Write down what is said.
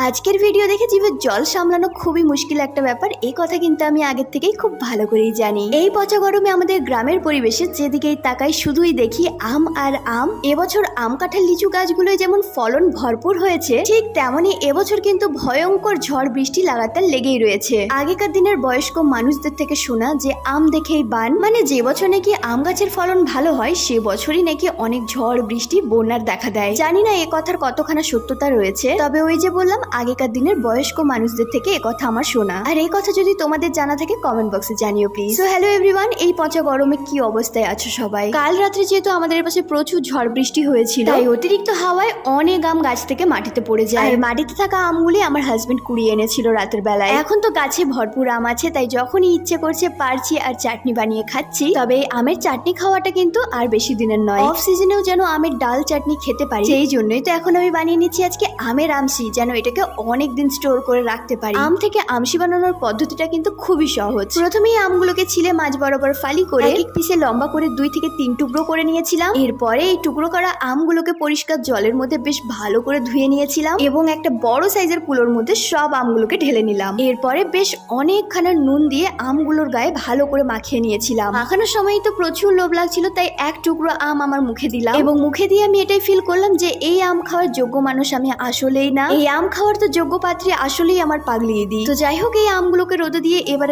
আজকের ভিডিও দেখে জিভের জল সামলানো খুবই মুশকিল একটা ব্যাপার, এই কথা কিন্তু আমি আগের থেকেই খুব ভালো করেই জানি। এই পচা গরমে আমাদের গ্রামের পরিবেশে যেদিকেই তাকাই শুধুই দেখি আম আর আম। এবছর আম কাঁঠাল লিচু গাছগুলোয় যেমন ফলন ভরপুর হয়েছে, ঠিক তেমনই এবছর কিন্তু ভয়ঙ্কর ঝড় বৃষ্টি লাগাতার লেগেই রয়েছে। আগেকার দিনের বয়স্ক মানুষদের থেকে শোনা যে আম দেখেই বান, মানে যে বছর নাকি আম গাছের ফলন ভালো হয় সে বছরই নাকি অনেক ঝড় বৃষ্টি বন্যার দেখা দেয়। জানি না এ কথার কতখানা সত্যতা রয়েছে, তবে ওই যে বললাম আগেকার দিনের বয়স্ক মানুষদের থেকে এ কথা আমার শোনা। আর এই কথা যদি তোমাদের জানা থাকে কমেন্ট বক্সে জানিও প্লিজ। সো হ্যালো এভরিওয়ান, এই পচা গরমে কি অবস্থায় আছো সবাই? কাল রাত্রে যেহেতু আমাদের পাশে প্রচুর ঝড় বৃষ্টি হয়েছিল, তাই অতিরিক্ত হাওয়ায় অনেক আম গাছ থেকে মাটিতে পড়ে যায়। আর মাটিতে থাকা আমগুলি আমার হাজবেন্ড কুড়িয়ে এনেছিল রাতের বেলায়। এখন তো গাছে ভরপুর আম আছে, তাই যখনই ইচ্ছে করছে পারছি আর চাটনি বানিয়ে খাচ্ছি। তবে এই আমের চাটনি খাওয়াটা কিন্তু আর বেশি দিনের নয়, অফ সিজনেও যেন আমের ডাল চাটনি খেতে পারি, সেই জন্যই তো এখন আমি বানিয়ে নিচ্ছি আজকে আমের আমসি, যেন এটাকে অনেক দিন স্টোর করে রাখতে পারি। আম থেকে আমসি বানানোর পদ্ধতিটা কিন্তু খুবই সহজ। প্রথমেই আমগুলোকে ছিলে মাঝ বরাবর ফালি করে এক পিসে লম্বা করে 2 থেকে 3 টুকরো করে নিয়েছিলাম। এরপরে এই টুকরো করা আমগুলোকে পরিষ্কার জলের মধ্যে বেশ ভালো করে ধুয়ে নিয়েছিলাম এবং একটা বড় সাইজের কুলোর মধ্যে সব আমগুলোকে ঢেলে নিলাম। এরপরে বেশ অনেকখানা নুন দিয়ে আমগুলোর গায়ে ভালো করে মাখিয়ে নিয়েছিলাম। মাখানোর সময় তো প্রচুর লোভ লাগছিল, তাই এক টুকরো আম আমার মুখে দিলাম এবং মুখে দিয়ে আমি এটাই ফিল করলাম যে এই আম খাওয়ার যোগ্য মানুষ আমি আসলেই না, এই আম খাওয়ার তো যোগ্য পাত্রী আসলেই আমার পাগলিয়ে দিই। তো যাই হোক, এই আমগুলোকে রোদে দিয়ে এবারে